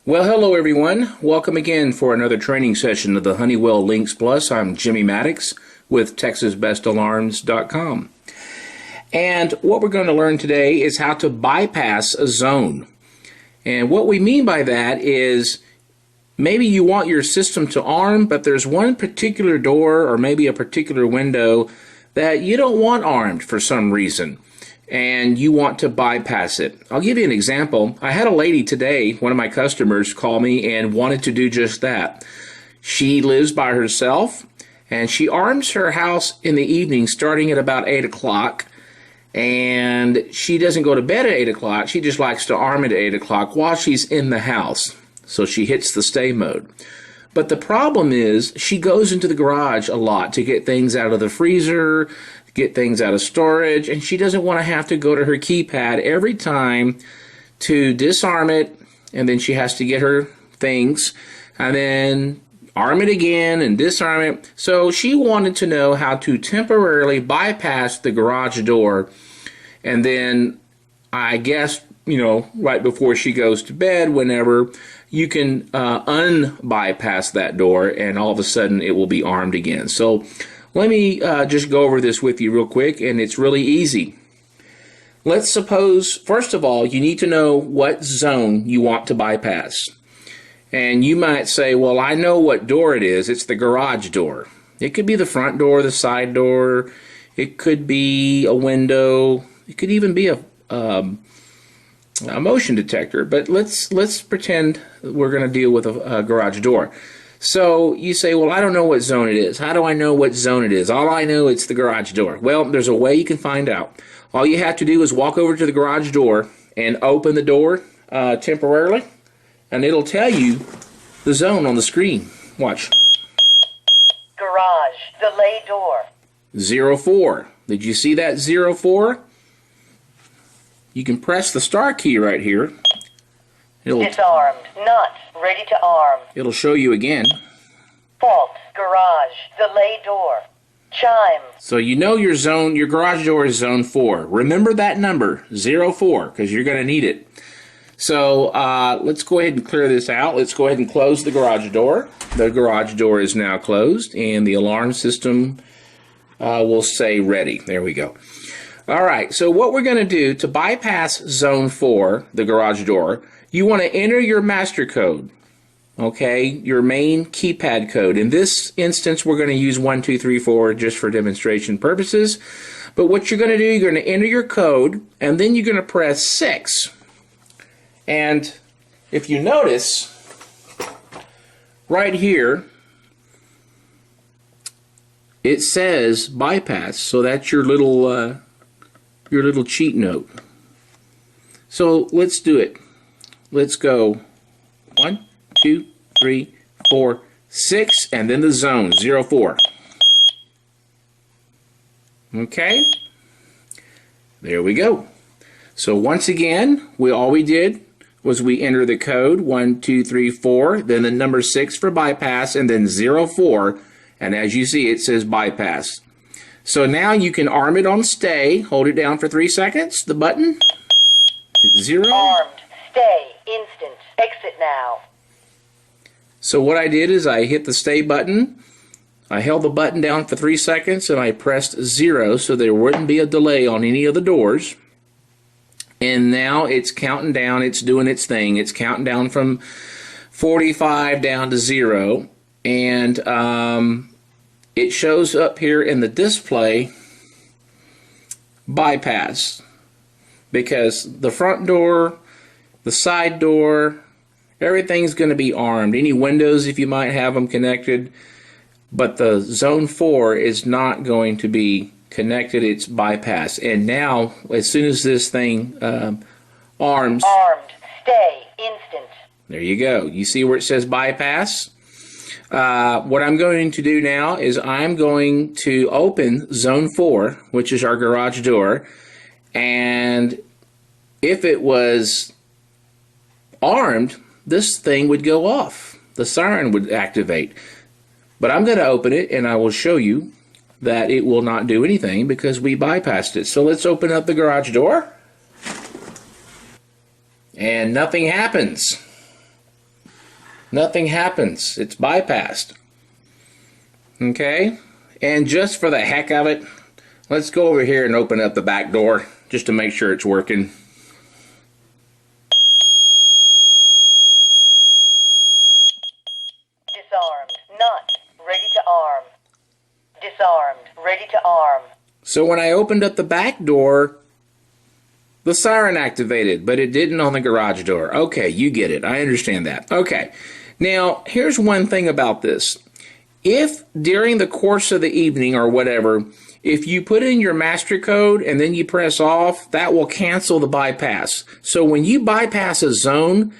Well, hello everyone. Welcome again for another training session of the Honeywell Links Plus. I'm Jimmy Maddox with TexasBestAlarms.com. And what we're going to learn today is how to bypass a zone. And what we mean by that is maybe you want your system to arm, but there's one particular door or maybe a particular window that you don't want armed for some reason, and you want to bypass it. I'll give you an example. I had a lady today, one of my customers, call me and wanted to do just that. She lives by herself, and she arms her house in the evening starting at about 8 o'clock, and she doesn't go to bed at 8 o'clock. She just likes to arm it at 8 o'clock while she's in the house. So she hits the stay mode. But the problem is she goes into the garage a lot to get things out of the freezer, get things out of storage, and she doesn't want to have to go to her keypad every time to disarm it, and then she has to get her things and then arm it again and disarm it. So she wanted to know how to temporarily bypass the garage door, and then I guess, right before she goes to bed, whenever, you can unbypass that door, and all of a sudden it will be armed again. So let me just go over this with you real quick, and it's really easy. Let's suppose, first of all, you need to know what zone you want to bypass. And you might say, well, I know what door it is. It's the garage door. It could be the front door, the side door. It could be a window. It could even be a motion detector. But let's pretend we're going to deal with a garage door. So you say, well, I don't know what zone it is. How do I know what zone it is? All I know it's the garage door. Well, there's a way you can find out. All you have to do is walk over to the garage door and open the door temporarily, and it'll tell you the zone on the screen. Watch. Garage, delay door. 04. Did you see that 04? You can press the star key right here. Disarmed, not ready to arm. It'll show you again. Fault, garage, delay door. Chime. So you know your zone, your garage door is zone 4. Remember that number, 04, because you're going to need it. So let's go ahead and clear this out. Let's go ahead and close the garage door. The garage door is now closed, and the alarm system will say ready. There we go. All right, so what we're going to do to bypass zone 4, the garage door, you want to enter your master code, okay, your main keypad code. In this instance, we're going to use 1, 2, 3, 4 just for demonstration purposes. But what you're going to do, you're going to enter your code, and then you're going to press 6. And if you notice, right here, it says bypass. So that's your little cheat note. So let's do it. Let's go 1, 2, 3, 4, 6, and then the zone 04. Okay, there we go. So once again, all we did was we enter the code 1, 2, 3, 4, then the number 6 for bypass, and then 04. And as you see, it says bypass. So now you can arm it on stay. Hold it down for 3 seconds. The button. 0. Armed. Stay. Instant. Exit now. So what I did is I hit the stay button. I held the button down for 3 seconds, and I pressed 0 so there wouldn't be a delay on any of the doors. And now it's counting down. It's doing its thing. It's counting down from 45 down to 0. And it shows up here in the display bypass, because the front door, the side door, everything's going to be armed. Any windows, if you might have them connected, but the zone 4 is not going to be connected. It's bypass. And now, as soon as this thing arms, armed, stay, instant. There you go. You see where it says bypass? What I'm going to do now is I'm going to open zone 4, which is our garage door, and if it was armed, this thing would go off. The siren would activate. But I'm going to open it, and I will show you that it will not do anything because we bypassed it. So let's open up the garage door, and nothing happens. Nothing happens. It's bypassed. Okay? And just for the heck of it, let's go over here and open up the back door just to make sure it's working. Disarmed. Not ready to arm. Disarmed. Ready to arm. So when I opened up the back door, the siren activated, but it didn't on the garage door. Okay, you get it. I understand that. Okay. Now, here's one thing about this. If during the course of the evening or whatever, if you put in your master code and then you press off, that will cancel the bypass. So when you bypass a zone,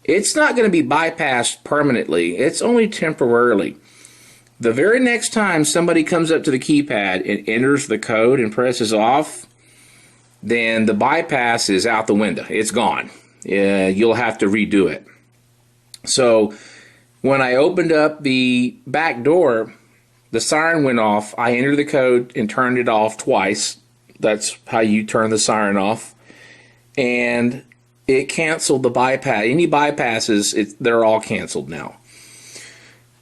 it's not going to be bypassed permanently. It's only temporarily. The very next time somebody comes up to the keypad and enters the code and presses off, then the bypass is out the window. It's gone. You'll have to redo it. So when I opened up the back door, the siren went off. I entered the code and turned it off twice. That's how you turn the siren off. And it canceled the bypass. Any bypasses, they're all canceled now.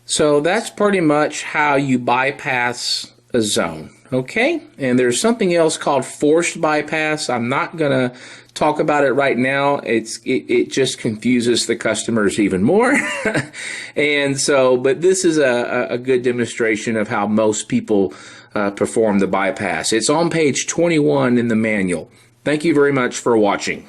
So that's pretty much how you bypass a zone. Okay? And there's something else called forced bypass. I'm not going to talk about it right now. It just confuses the customers even more. And so, but this is a good demonstration of how most people perform the bypass. It's on page 21 in the manual. Thank you very much for watching.